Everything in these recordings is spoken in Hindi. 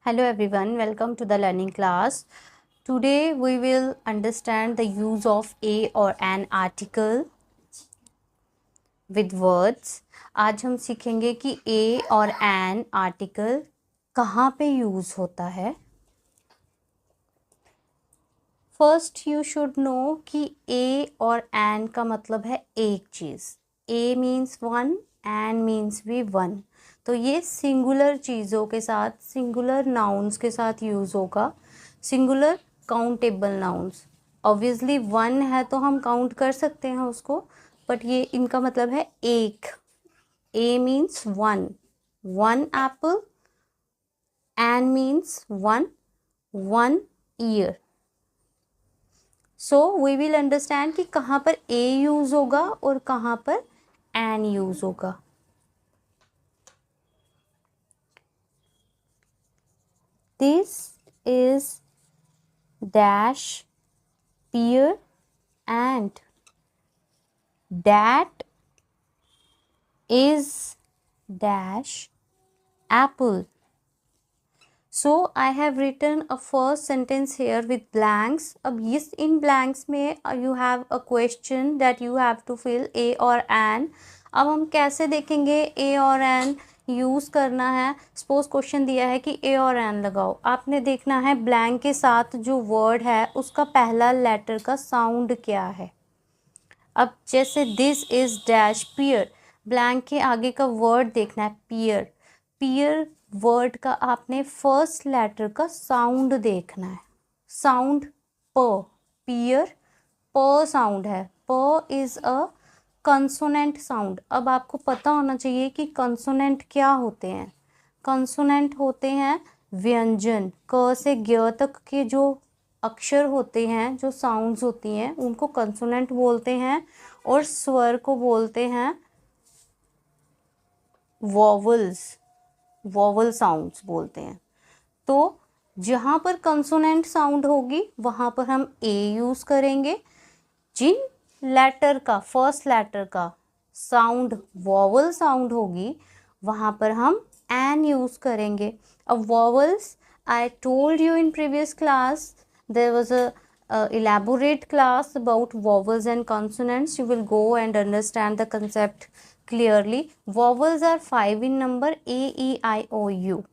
Hello everyone, welcome to the learning class. Today we will understand the use of a or an article with words. आज हम सीखेंगे कि a और an article कहाँ पे यूज होता है. फर्स्ट यू शुड नो कि a और an का मतलब है एक चीज़. a means one, an means भी वन. तो ये सिंगुलर चीज़ों के साथ, सिंगुलर नाउन्स के साथ यूज़ होगा. Singular countable nouns. Obviously one है तो हम काउंट कर सकते हैं उसको, बट ये इनका मतलब है एक. A means one, one apple. An means one, one year. So we will understand कि कहाँ पर ए यूज़ होगा और कहाँ पर एन यूज़ होगा. This is dash pear and that is dash apple. So I have written a first sentence here with blanks. अब इस इन blanks में you have a question that you have to fill a और an. अब हम कैसे देखेंगे a और an यूज़ करना है. सपोज क्वेश्चन दिया है कि ए और एन लगाओ. आपने देखना है ब्लैंक के साथ जो वर्ड है उसका पहला लेटर का साउंड क्या है. अब जैसे this is dash pear, blank के आगे का वर्ड देखना है पियर. पियर वर्ड का आपने फर्स्ट लेटर का साउंड देखना है. साउंड प. पियर प साउंड है. प इज अ कंसोनेंट साउंड. अब आपको पता होना चाहिए कि कंसोनेंट क्या होते हैं. कंसोनेंट होते हैं व्यंजन. क से ज्ञ तक के जो अक्षर होते हैं, जो साउंड्स होती हैं, उनको कंसोनेंट बोलते हैं. और स्वर को बोलते हैं वॉवल्स. वॉवल साउंड्स बोलते हैं. तो जहाँ पर कंसोनेंट साउंड होगी वहाँ पर हम ए यूज़ करेंगे. जिन लेटर का, फर्स्ट लेटर का साउंड वॉवल साउंड होगी वहाँ पर हम एन यूज़ करेंगे. अब vowels, I told you in previous class, there was a elaborate class about vowels and consonants. You will go and understand the concept clearly. Vowels are 5 in number, a e i o u.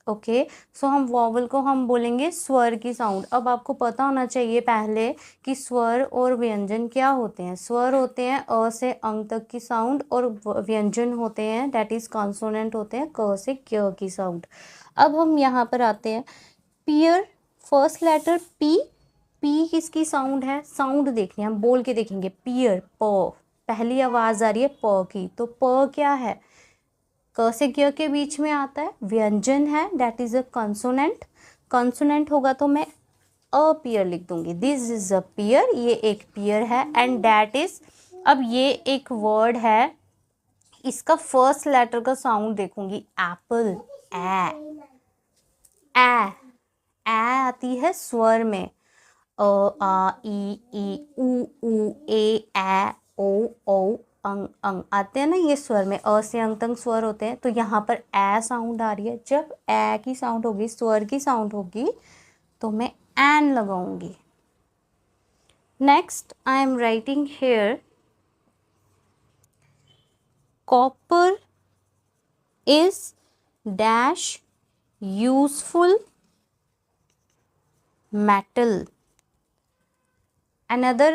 Okay, so हम वॉवल को हम बोलेंगे स्वर की साउंड. अब आपको पता होना चाहिए पहले कि स्वर और व्यंजन क्या होते हैं. स्वर होते हैं अ से अंग तक की साउंड, और व्यंजन होते हैं दैट इज कॉन्सोनेंट होते हैं क से क्य की साउंड. अब हम यहाँ पर आते हैं. पियर, फर्स्ट लेटर पी. पी किसकी साउंड है, साउंड देखनी है, हम बोल के देखेंगे. पियर प, पहली आवाज़ आ रही है प की, तो प क्या है, क से क्य के बीच में आता है, व्यंजन है, that is a consonant. Consonant होगा तो मैं अ पियर लिख दूंगी. दिस इज अ पियर, ये एक पियर है. एंड दैट इज, अब ये एक वर्ड है, इसका फर्स्ट लेटर का साउंड देखूंगी. एप्पल, ए आती है स्वर में. अ आ ई उ ए ओ अंग अंग आते हैं ना ये स्वर में. अ से अंग तक स्वर होते हैं. तो यहाँ पर ए साउंड आ रही है. जब ए की साउंड होगी, स्वर की साउंड होगी, तो मैं एन लगाऊंगी. Next I am writing hair copper is dash useful metal. Another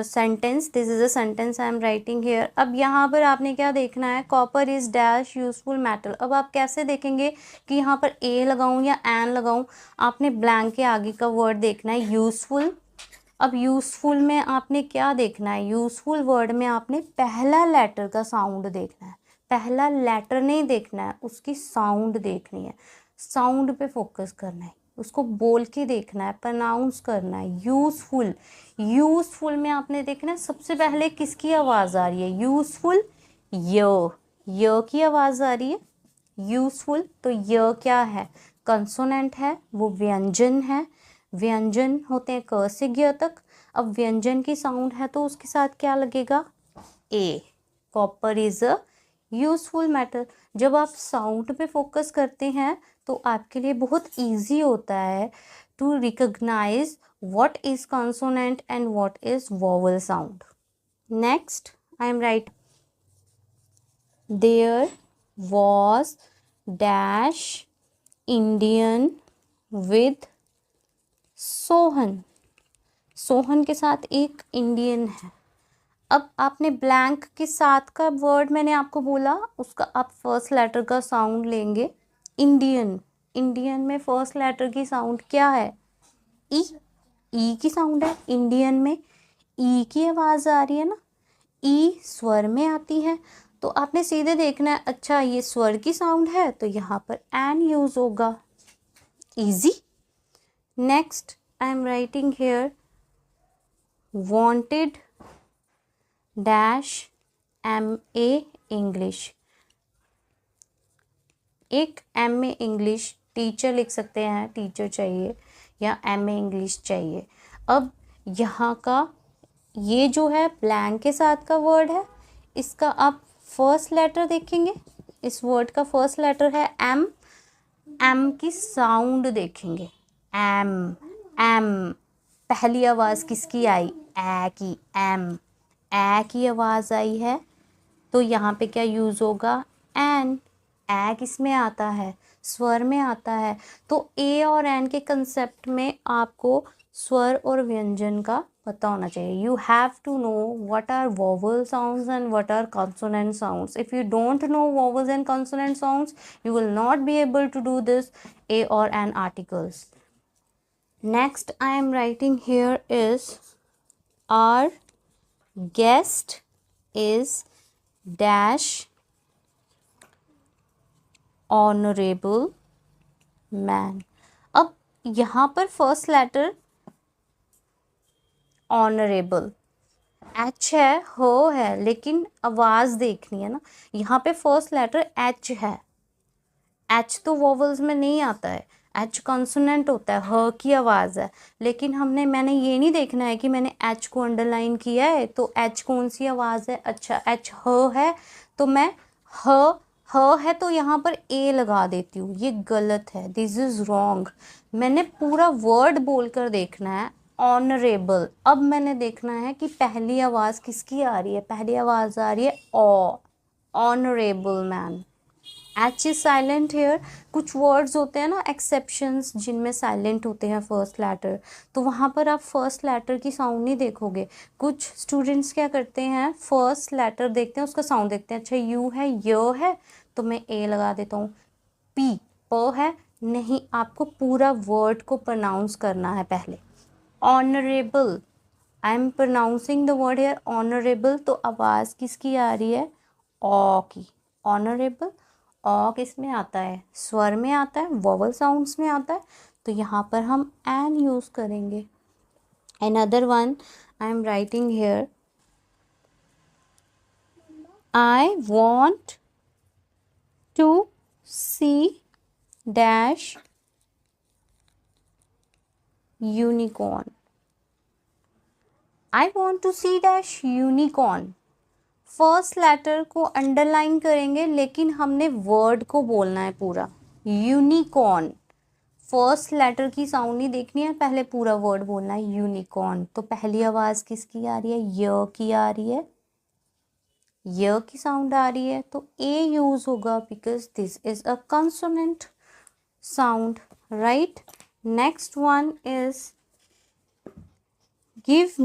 sentence, this is a sentence I am writing here. अब यहाँ पर आपने क्या देखना है, copper is dash useful metal. अब आप कैसे देखेंगे कि यहाँ पर ए लगाऊं या एन लगाऊं. आपने ब्लैंक के आगे का वर्ड देखना है यूजफुल. अब यूजफुल में आपने क्या देखना है, यूजफुल वर्ड में आपने पहला लेटर का साउंड देखना है. पहला लेटर नहीं देखना है, उसकी साउंड देखनी है. साउंड पे फोकस करना है, उसको बोल के देखना है, प्रोनाउंस करना है. यूजफुल, यूजफुल में आपने देखना है सबसे पहले किसकी आवाज़ आ रही है. यूजफुल, य की आवाज़ आ रही है. यूजफुल, तो य क्या है, कंसोनेंट है, वो व्यंजन है. व्यंजन होते हैं क से ज्ञ तक. अब व्यंजन की साउंड है तो उसके साथ क्या लगेगा, a. Copper is a useful matter. जब आप साउंड पे फोकस करते हैं तो आपके लिए बहुत ईजी होता है to recognise what is consonant and what is vowel sound. Next, I am writing there was dash Indian with Sohan. Sohan के साथ एक इंडियन है। अब आपने ब्लैंक के साथ का वर्ड मैंने आपको बोला, उसका आप फर्स्ट लेटर का साउंड लेंगे। इंडियन, इंडियन में फर्स्ट लेटर की साउंड क्या है? ई, ई की साउंड है। इंडियन में ई की आवाज़ आ रही है ना, ई स्वर में आती है। तो आपने सीधे देखना है, अच्छा ये स्वर की साउंड है तो यहाँ पर एन यूज़ होगा। Easy. Next I am writing hair wanted dash MA English. एक MA इंग्लिश टीचर लिख सकते हैं, टीचर चाहिए या MA इंग्लिश चाहिए। अब यहाँ का ये जो है ब्लैंक के साथ का वर्ड है, इसका आप फर्स्ट लेटर देखेंगे। इस वर्ड का फर्स्ट लेटर है M। M की साउंड देखेंगे, M पहली आवाज़ किसकी आई? ए की, M ए की आवाज़ आई है तो यहाँ पे क्या यूज़ होगा? एन। ए किस में आता है? स्वर में आता है। तो ए और एन के कंसेप्ट में आपको स्वर और व्यंजन का पता होना चाहिए। You have to know what are vowel sounds and what are consonant sounds. If you don't know vowels and consonant sounds you will not be able to do this a और an articles. Next I am writing here is our guest is dash honorable man। अब यहाँ पर फर्स्ट लेटर ऑनरेबल एच है, हो है, लेकिन आवाज़ देखनी है ना। यहाँ पे फर्स्ट लेटर एच है। एच तो वोवल्स में नहीं आता है, एच कॉन्सोनेंट होता है, ह की आवाज़ है। लेकिन मैंने ये नहीं देखना है कि मैंने एच को अंडरलाइन किया है तो एच कौन सी आवाज़ है। अच्छा एच ह है तो मैं ह है तो यहाँ पर ए लगा देती हूँ, ये गलत है, दिस इज़ रॉन्ग। मैंने पूरा वर्ड बोलकर देखना है ऑनरेबल। अब मैंने देखना है कि पहली आवाज़ किसकी आ रही है। पहली आवाज़ आ रही है O, honourable man. H is silent here. कुछ वर्ड्स होते हैं ना एक्सेप्शंस जिनमें साइलेंट होते हैं फर्स्ट लेटर, तो वहाँ पर आप फर्स्ट लेटर की साउंड नहीं देखोगे। कुछ स्टूडेंट्स क्या करते हैं, फर्स्ट लेटर देखते हैं उसका साउंड देखते हैं, अच्छा यू है, य है तो मैं ए लगा देता हूँ। पी, प है, नहीं, आपको पूरा वर्ड को प्रोनाउंस करना है पहले। Honourable, I am pronouncing the word hair honourable, तो आवाज़ किसकी आ रही है? ओ की। ऑनरेबल ओ किस में आता है? स्वर में आता है, वोवल साउंड्स में आता है, तो यहाँ पर हम एन यूज़ करेंगे। Another one I am writing here I want to see dash unicorn. I want to see dash unicorn. First letter को अंडरलाइन करेंगे लेकिन हमने वर्ड को बोलना है पूरा। यूनिकॉर्न, फर्स्ट लेटर की साउंड नहीं देखनी है, पहले पूरा वर्ड बोलना है यूनिकॉर्न। तो पहली आवाज़ किसकी आ रही है? य की आ रही है, य की साउंड आ रही है तो ए यूज़ होगा because this is a consonant sound, right. Next one is give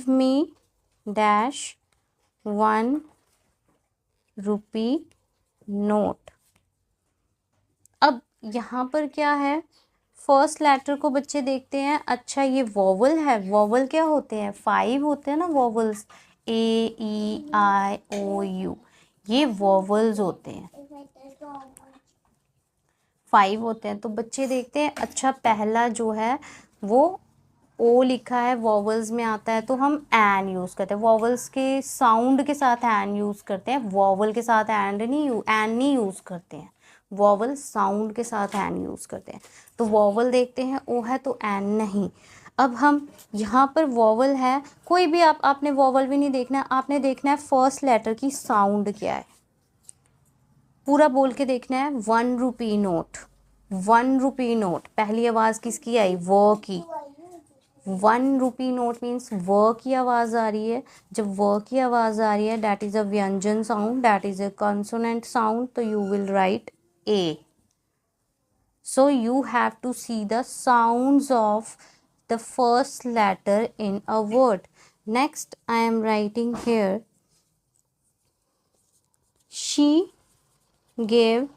me dash 1 rupee note. अब यहाँ पर क्या है, फर्स्ट लेटर को बच्चे देखते हैं, अच्छा ये वोवल है। वोवल क्या होते हैं? 5 होते हैं ना vowels, A E I O U, ये वोवल्स होते हैं, 5 होते हैं। तो बच्चे देखते हैं, अच्छा पहला जो है वो ओ लिखा है, वोवल्स में आता है तो हम एन यूज़ करते हैं। वोवल्स के साउंड के साथ एन यूज़ करते हैं, वोवल के साथ एन नहीं यूज़ करते हैं, वोवल साउंड के साथ एन यूज़ करते हैं। तो वोवल देखते हैं, ओ है तो एन नहीं। अब हम यहाँ पर वॉवल है, कोई भी आपने वॉवल भी नहीं देखना है, आपने देखना है फर्स्ट लेटर की साउंड क्या है, पूरा बोल के देखना है। 1 रुपी नोट, 1 रुपी नोट, पहली आवाज़ किसकी आई, व की। 1 रुपी नोट मीन्स व की आवाज़ आ रही है। जब व की आवाज़ आ रही है डैट इज़ अ व्यंजन sound, that is a consonant sound, तो you will write a. So you have to see the sounds of the first letter in a word. Next, I am writing here, she gave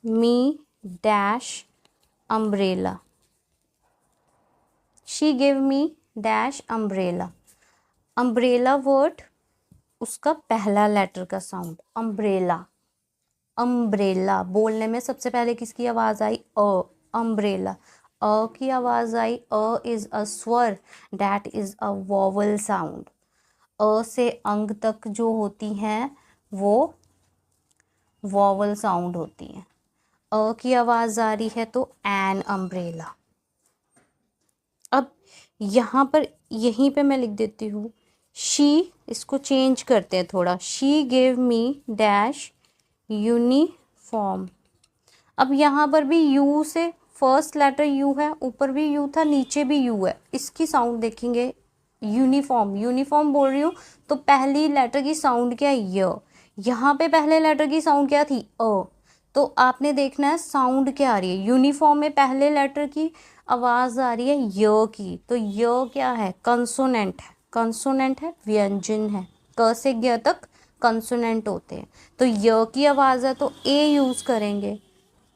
me dash umbrella. She gave me dash umbrella. Umbrella word, उसका पहला लेटर का साउंड अम्ब्रेला. अम्ब्रेला बोलने में सबसे पहले किसकी आवाज़ आई, अ. अम्ब्रेला, अ की आवाज़ आई. अ इज़ अ स्वर, that is a vowel sound. अ से अंग तक जो होती हैं वो वॉवल साउंड होती हैं. अ की आवाज़ आ रही है तो एन अम्ब्रेला. अब यहाँ पर यहीं पे मैं लिख देती हूँ शी, इसको चेंज करते हैं थोड़ा. She gave me dash uniform. अब यहाँ पर भी यू से फर्स्ट लेटर यू है, ऊपर भी यू था, नीचे भी यू है. इसकी साउंड देखेंगे यूनिफॉर्म. यूनिफॉर्म बोल रही हूँ तो पहली लेटर की साउंड क्या है, य. यहाँ पे पहले लेटर की साउंड क्या थी, अ. तो आपने देखना है साउंड क्या आ रही है. यूनिफॉर्म में पहले लेटर की आवाज़ आ रही है य की, तो य क्या है, कंसोनेंट है. कंसोनेंट है, व्यंजन है. क से ग तक कंसोनेंट होते हैं. तो य की आवाज़ है तो ए यूज़ करेंगे.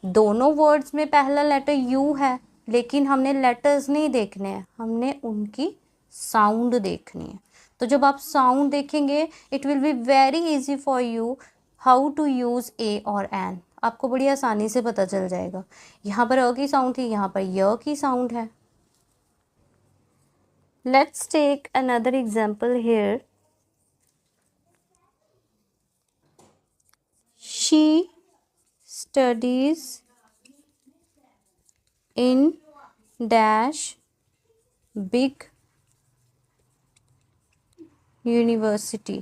दोनों वर्ड्स में पहला लेटर यू है, लेकिन हमने लेटर्स नहीं देखने हैं, हमने उनकी साउंड देखनी है. तो जब आप साउंड देखेंगे it will be very easy for you how to use a और एन. आपको बड़ी आसानी से पता चल जाएगा. यहाँ पर अ की साउंड थी, यहाँ पर य की साउंड है. Let's take another example here. She studies in dash big university.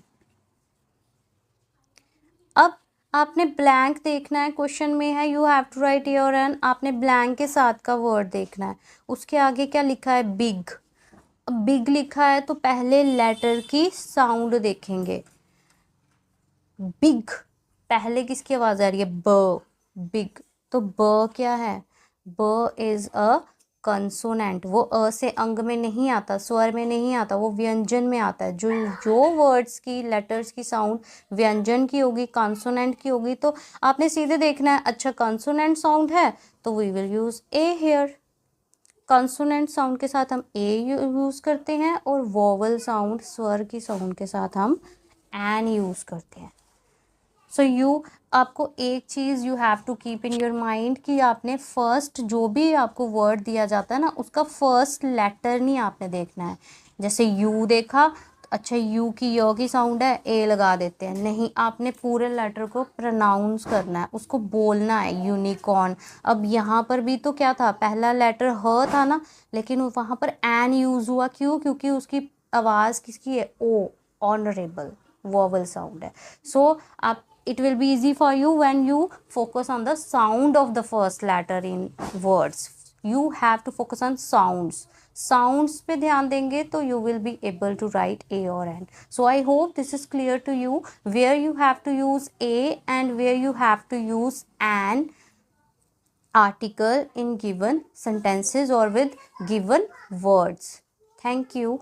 अब आपने ब्लैंक देखना है, क्वेश्चन में है you have to write your an. आपने ब्लैंक के साथ का वर्ड देखना है. उसके आगे क्या लिखा है, बिग. अब बिग लिखा है तो पहले लेटर की साउंड देखेंगे. बिग पहले किसकी आवाज़ आ रही है, ब. बिग, तो ब क्या है, ब इज़ अ कंसोनेंट. वो अ से अंग में नहीं आता, स्वर में नहीं आता, वो व्यंजन में आता है. जो वर्ड्स की लेटर्स की साउंड व्यंजन की होगी, कंसोनेंट की होगी, तो आपने सीधे देखना है अच्छा कंसोनेंट साउंड है तो we will use a here. Consonant sound के साथ हम ए यूज़ करते हैं और वोवल साउंड स्वर की साउंड के साथ हम एन यूज़ करते हैं. सो आपको एक चीज़ you have to keep in your mind कि आपने फर्स्ट जो भी आपको वर्ड दिया जाता है ना, उसका फर्स्ट लेटर नहीं आपने देखना है. जैसे यू देखा तो अच्छा यू की य की साउंड है, ए लगा देते हैं. नहीं, आपने पूरे लेटर को प्रोनाउंस करना है, उसको बोलना है, यूनिकॉर्न. अब यहाँ पर भी तो क्या था, पहला लेटर ह था ना, लेकिन वहाँ पर एन यूज़ हुआ. क्यों, क्योंकि उसकी आवाज़ किसकी है, ओ. ऑनरेबल वॉवल साउंड है. सो आप it will be easy for you when you focus on the sound of the first letter in words. You have to focus on sounds पे ध्यान देंगे तो you will be able to write a or n. So I hope this is clear to you where you have to use a and where you have to use an article in given sentences or with given words. Thank you.